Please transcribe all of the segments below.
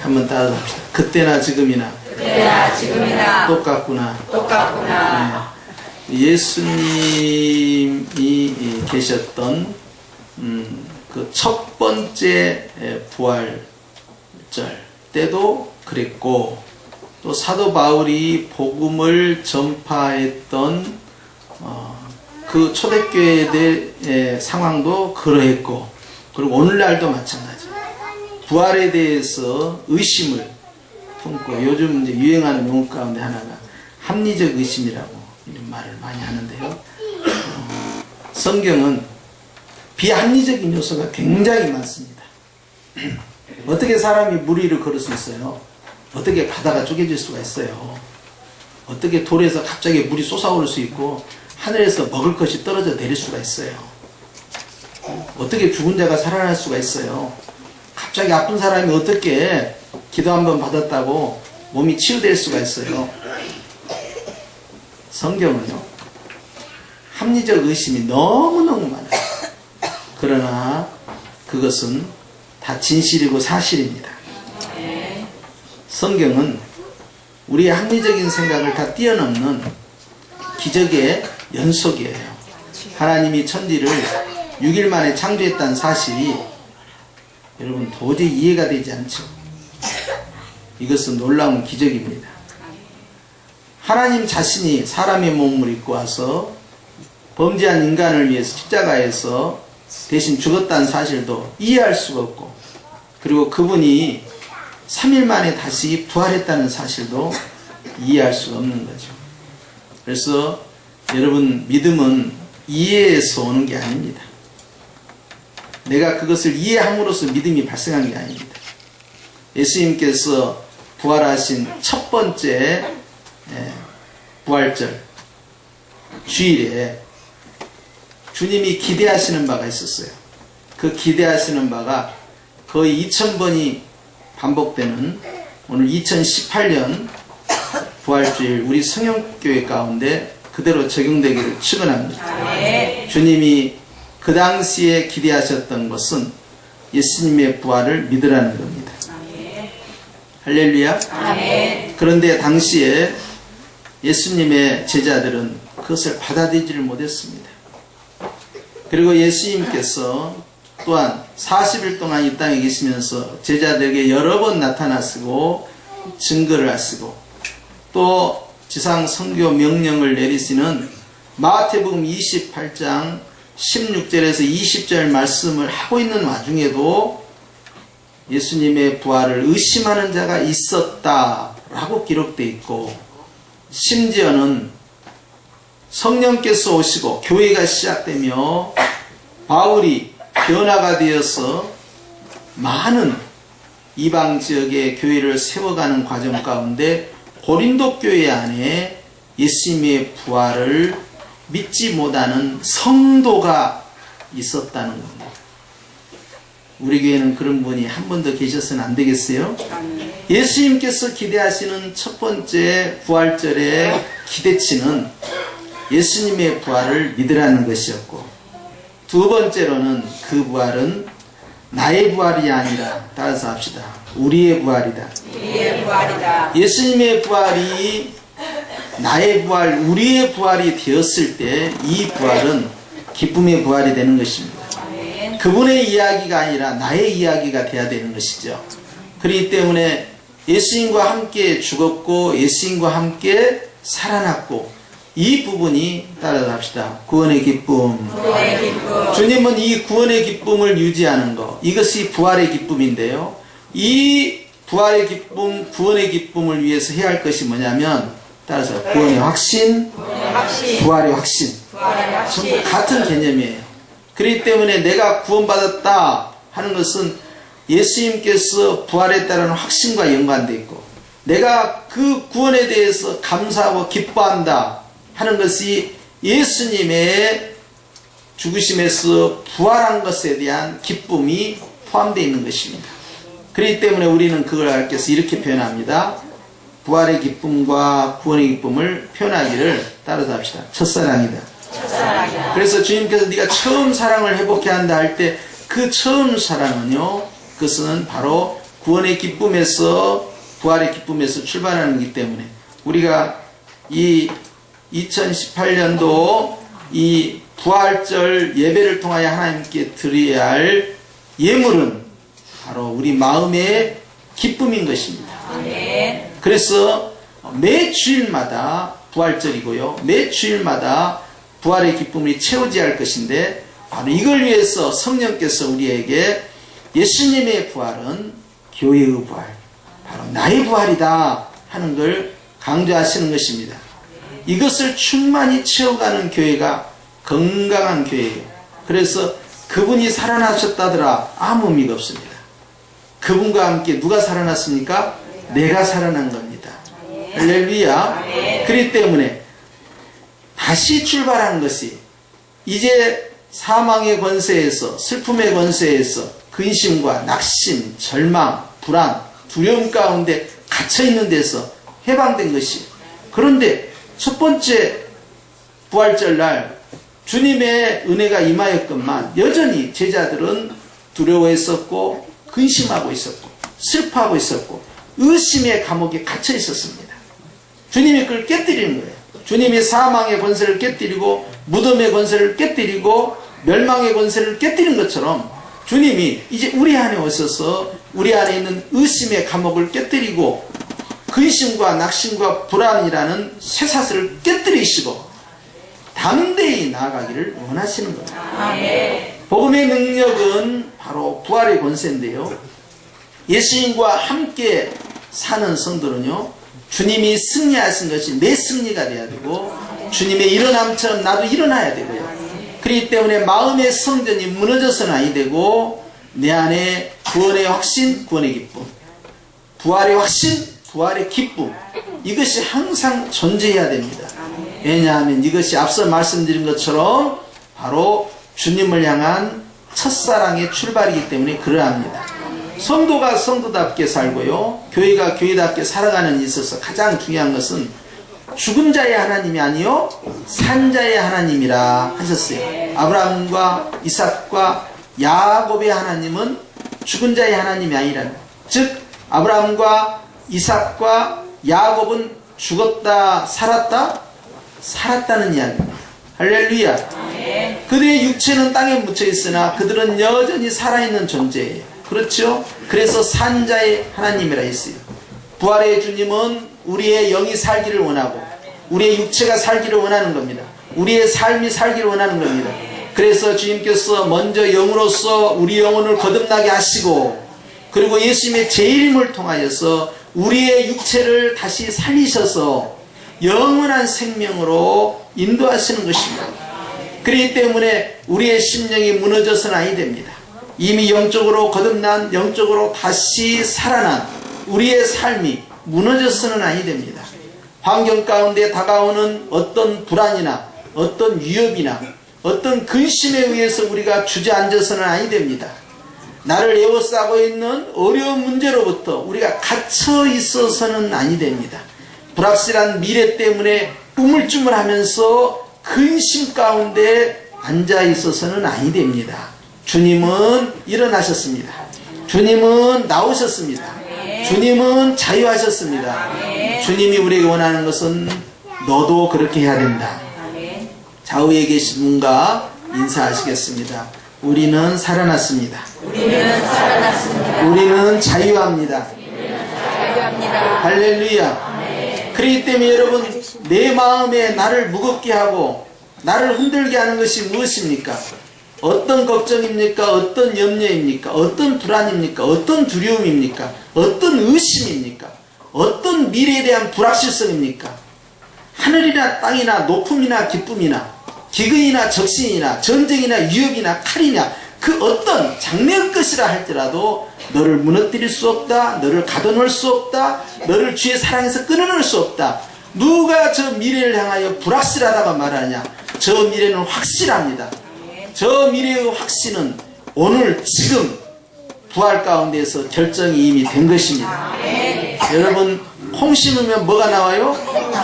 한번 따라합시다. 그때나 지금이나 똑같구나. 네. 예수님이 계셨던 그 첫 번째 부활절 때도 그랬고, 또 사도 바울이 복음을 전파했던 그 초대교회의 상황도 그러했고, 그리고 오늘날도 마찬가지. 부활에 대해서 의심을 품고, 요즘 이제 유행하는 용어 가운데 하나가 합리적 의심이라고 이런 말을 많이 하는데요. 성경은 비합리적인 요소가 굉장히 많습니다. 어떻게 사람이 물 위를 걸을 수 있어요? 어떻게 가다가 쪼개질 수가 있어요? 어떻게 돌에서 갑자기 물이 솟아오를 수 있고 하늘에서 먹을 것이 떨어져 내릴 수가 있어요? 어떻게 죽은 자가 살아날 수가 있어요? 갑자기 아픈 사람이 어떻게 기도 한번 받았다고 몸이 치유될 수가 있어요? 성경은요, 합리적 의심이 너무너무 많아요. 그러나 그것은 다 진실이고 사실입니다. 성경은 우리의 합리적인 생각을 다 뛰어넘는 기적의 연속이에요. 하나님이 천지를 6일 만에 창조했다는 사실이 여러분 도저히 이해가 되지 않죠. 이것은 놀라운 기적입니다. 하나님 자신이 사람의 몸을 입고 와서 범죄한 인간을 위해서 십자가에서 대신 죽었다는 사실도 이해할 수가 없고, 그리고 그분이 3일 만에 다시 부활했다는 사실도 이해할 수가 없는 거죠. 그래서 여러분, 믿음은 이해에서 오는 게 아닙니다. 내가 그것을 이해함으로써 믿음이 발생한 게 아닙니다. 예수님께서 부활하신 첫 번째 부활절 주일에 주님이 기대하시는 바가 있었어요. 그 기대하시는 바가 거의 2000번이 반복되는 오늘 2018년 부활주일 우리 성형교회 가운데 그대로 적용되기를 축원합니다. 주님이 그 당시에 기대하셨던 것은 예수님의 부활을 믿으라는 겁니다. 할렐루야. 그런데 당시에 예수님의 제자들은 그것을 받아들이지를 못했습니다. 그리고 예수님께서 또한 40일 동안 이 땅에 계시면서 제자들에게 여러 번 나타나시고 증거를 하시고, 또 지상 선교 명령을 내리시는 마태복음 28장 16절에서 20절 말씀을 하고 있는 와중에도 예수님의 부활을 의심하는 자가 있었다라고 기록되어 있고, 심지어는 성령께서 오시고 교회가 시작되며 바울이 변화가 되어서 많은 이방 지역의 교회를 세워가는 과정 가운데 고린도 교회 안에 예수님의 부활을 믿지 못하는 성도가 있었다는 겁니다. 우리 교회는 그런 분이 한 번 더 계셔서는 안 되겠어요? 예수님께서 기대하시는 첫 번째 부활절의 기대치는 예수님의 부활을 믿으라는 것이었고, 두 번째로는 그 부활은 나의 부활이 아니라, 따라서 합시다, 우리의 부활이다. 예수님의 부활이 나의 부활, 우리의 부활이 되었을 때 이 부활은 기쁨의 부활이 되는 것입니다. 그분의 이야기가 아니라 나의 이야기가 되어야 되는 것이죠. 그렇기 때문에 예수님과 함께 죽었고 예수님과 함께 살아났고, 이 부분이 따라서 합시다, 구원의 기쁨. 주님은 이 구원의 기쁨을 유지하는 것, 이것이 부활의 기쁨인데요, 이 부활의 기쁨, 구원의 기쁨을 위해서 해야 할 것이 뭐냐면, 따라서 구원의 확신, 부활의 확신, 전부 같은 개념이에요. 그렇기 때문에 내가 구원받았다 하는 것은 예수님께서 부활했다는 확신과 연관되어 있고, 내가 그 구원에 대해서 감사하고 기뻐한다 하는 것이 예수님의 죽으심에서 부활한 것에 대한 기쁨이 포함되어 있는 것입니다. 그렇기 때문에 우리는 그걸 알겠어 이렇게 표현합니다. 부활의 기쁨과 구원의 기쁨을 표현하기를 따라서 합시다. 첫사랑이다. 그래서 주님께서 네가 처음 사랑을 회복해야 한다 할 때 그 처음 사랑은요, 그것은 바로 구원의 기쁨에서, 부활의 기쁨에서 출발하는 것이기 때문에 우리가 이 2018년도 이 부활절 예배를 통하여 하나님께 드려야 할 예물은 바로 우리 마음의 기쁨인 것입니다. 그래서 매 주일마다 부활절이고요. 매 주일마다 부활의 기쁨을 채우지 할 것인데, 바로 이걸 위해서 성령께서 우리에게 예수님의 부활은 교회의 부활, 바로 나의 부활이다 하는 걸 강조하시는 것입니다. 이것을 충만히 채워가는 교회가 건강한 교회예요. 그래서 그분이 살아나셨다더라 아무 의미가 없습니다. 그분과 함께 누가 살아났습니까? 내가 살아난 겁니다. 할렐루야. 그렇기 때문에 다시 출발한 것이, 이제 사망의 권세에서, 슬픔의 권세에서, 근심과 낙심, 절망, 불안, 두려움 가운데 갇혀있는 데서 해방된 것이, 그런데 첫 번째 부활절 날 주님의 은혜가 임하였건만 여전히 제자들은 두려워했었고 근심하고 있었고 슬퍼하고 있었고 의심의 감옥에 갇혀 있었습니다. 주님이 그걸 깨뜨리는 거예요. 주님이 사망의 권세를 깨뜨리고 무덤의 권세를 깨뜨리고 멸망의 권세를 깨뜨린 것처럼 주님이 이제 우리 안에 오셔서 우리 안에 있는 의심의 감옥을 깨뜨리고 근심과 낙심과 불안이라는 쇠사슬을 깨뜨리시고 담대히 나아가기를 원하시는 겁니다. 복음의 능력은 바로 부활의 권세인데요. 예수님과 함께 사는 성도는요, 주님이 승리하신 것이 내 승리가 돼야 되고 주님의 일어남처럼 나도 일어나야 되고요. 그렇기 때문에 마음의 성전이 무너져서는 아니 되고 내 안에 구원의 확신, 구원의 기쁨, 부활의 확신, 부활의 기쁨, 이것이 항상 존재해야 됩니다. 왜냐하면 이것이 앞서 말씀드린 것처럼 바로 주님을 향한 첫사랑의 출발이기 때문에 그러합니다. 성도가 성도답게 살고요, 교회가 교회답게 살아가는 데 있어서 가장 중요한 것은 죽은 자의 하나님이 아니요 산 자의 하나님이라 하셨어요. 아브라함과 이삭과 야곱의 하나님은 죽은 자의 하나님이 아니라는, 즉 아브라함과 이삭과 야곱은 죽었다 살았다? 살았다는 이야기입니다. 할렐루야. 그들의 육체는 땅에 묻혀 있으나 그들은 여전히 살아있는 존재예요. 그렇죠? 그래서 산자의 하나님이라 했어요. 부활의 주님은 우리의 영이 살기를 원하고 우리의 육체가 살기를 원하는 겁니다. 우리의 삶이 살기를 원하는 겁니다. 그래서 주님께서 먼저 영으로서 우리 영혼을 거듭나게 하시고, 그리고 예수님의 재림을 통하여서 우리의 육체를 다시 살리셔서 영원한 생명으로 인도하시는 것입니다. 그렇기 때문에 우리의 심령이 무너져서는 아니 됩니다. 이미 영적으로 거듭난, 영적으로 다시 살아난 우리의 삶이 무너져서는 아니 됩니다. 환경 가운데 다가오는 어떤 불안이나 어떤 위협이나 어떤 근심에 의해서 우리가 주저앉아서는 아니 됩니다. 나를 에워싸고 있는 어려운 문제로부터 우리가 갇혀 있어서는 아니 됩니다. 불확실한 미래 때문에 우물쭈물하면서 근심 가운데 앉아 있어서는 아니 됩니다. 주님은 일어나셨습니다. 주님은 나오셨습니다. 주님은 자유하셨습니다. 주님이 우리에게 원하는 것은 너도 그렇게 해야 된다. 좌우에 계신 분과 인사하시겠습니다. 우리는 살아났습니다. 우리는 자유합니다. 할렐루야. 그렇기 때문에 여러분, 내 마음에 나를 무겁게 하고 나를 흔들게 하는 것이 무엇입니까? 어떤 걱정입니까? 어떤 염려입니까? 어떤 불안입니까? 어떤 두려움입니까? 어떤 의심입니까? 어떤 미래에 대한 불확실성입니까? 하늘이나 땅이나 높음이나 기쁨이나 기근이나 적신이나 전쟁이나 위협이나 칼이나 그 어떤 장래의 것이라 할지라도 너를 무너뜨릴 수 없다. 너를 가둬놓을 수 없다. 너를 주의 사랑에서 끊어놓을 수 없다. 누가 저 미래를 향하여 불확실하다고 말하냐? 저 미래는 확실합니다. 저 미래의 확신은 오늘 지금 부활 가운데서 결정이 이미 된 것입니다. 여러분, 콩 심으면 뭐가 나와요?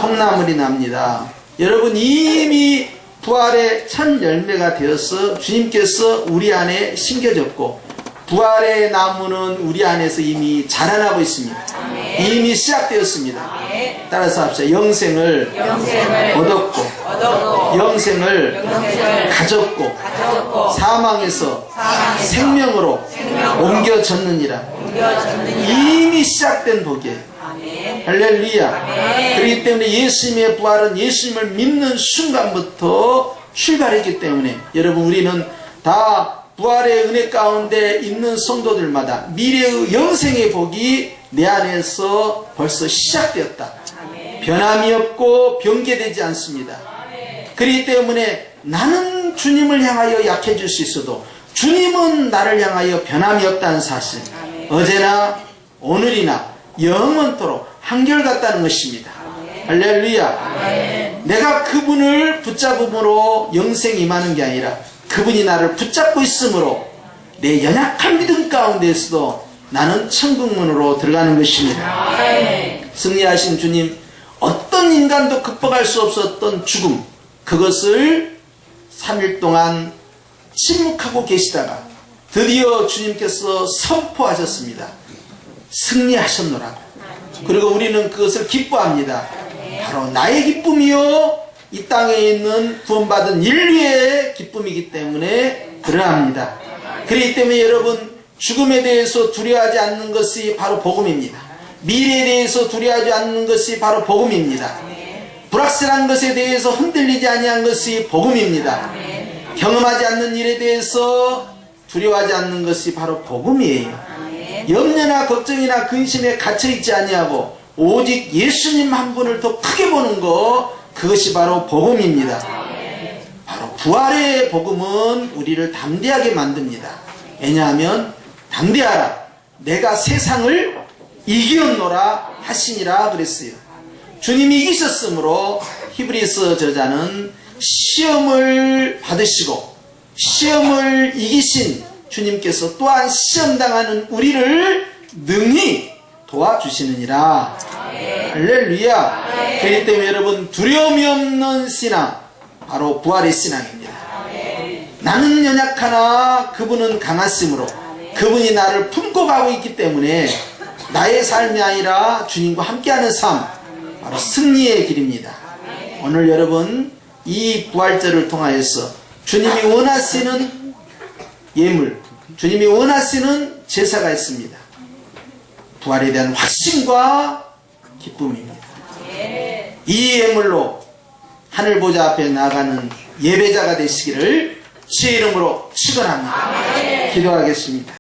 콩나물이 납니다. 여러분, 이미 부활의 첫 열매가 되어서 주님께서 우리 안에 심겨졌고 부활의 나무는 우리 안에서 이미 자라나고 있습니다. 이미 시작되었습니다. 따라서 합시다. 영생을 얻었고 영생을 가졌고 사망에서 생명으로 옮겨졌느니라. 이미 시작된 복이에요. 할렐루야. 그렇기 때문에 예수님의 부활은 예수님을 믿는 순간부터 출발했기 때문에 여러분, 우리는 다 부활의 은혜 가운데 있는 성도들마다 미래의 영생의 복이 내 안에서 벌써 시작되었다. 변함이 없고 변개되지 않습니다. 그렇기 때문에 나는 주님을 향하여 약해질 수 있어도 주님은 나를 향하여 변함이 없다는 사실, 어제나 오늘이나 영원토록 한결같다는 것입니다. 할렐루야. 내가 그분을 붙잡음으로 영생이 임하는 게 아니라 그분이 나를 붙잡고 있으므로 내 연약한 믿음 가운데에서도 나는 천국문으로 들어가는 것입니다. 승리하신 주님, 어떤 인간도 극복할 수 없었던 죽음, 그것을 3일 동안 침묵하고 계시다가 드디어 주님께서 선포하셨습니다. 승리하셨노라. 그리고 우리는 그것을 기뻐합니다. 바로 나의 기쁨이요 이 땅에 있는 구원받은 인류의 기쁨이기 때문에 그러합니다. 그렇기 때문에 여러분, 죽음에 대해서 두려워하지 않는 것이 바로 복음입니다. 미래에 대해서 두려워하지 않는 것이 바로 복음입니다. 불확실한 것에 대해서 흔들리지 아니한 것이 복음입니다. 경험하지 않는 일에 대해서 두려워하지 않는 것이 바로 복음이에요. 염려나 걱정이나 근심에 갇혀있지 아니하고 오직 예수님 한 분을 더 크게 보는 것, 그것이 바로 복음입니다. 바로 부활의 복음은 우리를 담대하게 만듭니다. 왜냐하면 담대하라, 내가 세상을 이기었노라 하시니라 그랬어요. 주님이 이기셨으므로 히브리서 저자는 시험을 받으시고 시험을 이기신 주님께서 또한 시험당하는 우리를 능히 도와주시느니라. 할렐루야. 그렇기 때문에 여러분, 두려움이 없는 신앙, 바로 부활의 신앙입니다. 나는 연약하나 그분은 강하심으로 그분이 나를 품고 가고 있기 때문에 나의 삶이 아니라 주님과 함께하는 삶, 바로 승리의 길입니다. 오늘 여러분, 이 부활절을 통하여서 주님이 원하시는 예물, 주님이 원하시는 제사가 있습니다. 부활에 대한 확신과 기쁨입니다. 이 예물로 하늘 보좌 앞에 나가는 예배자가 되시기를 주의 이름으로 축원합니다. 기도하겠습니다.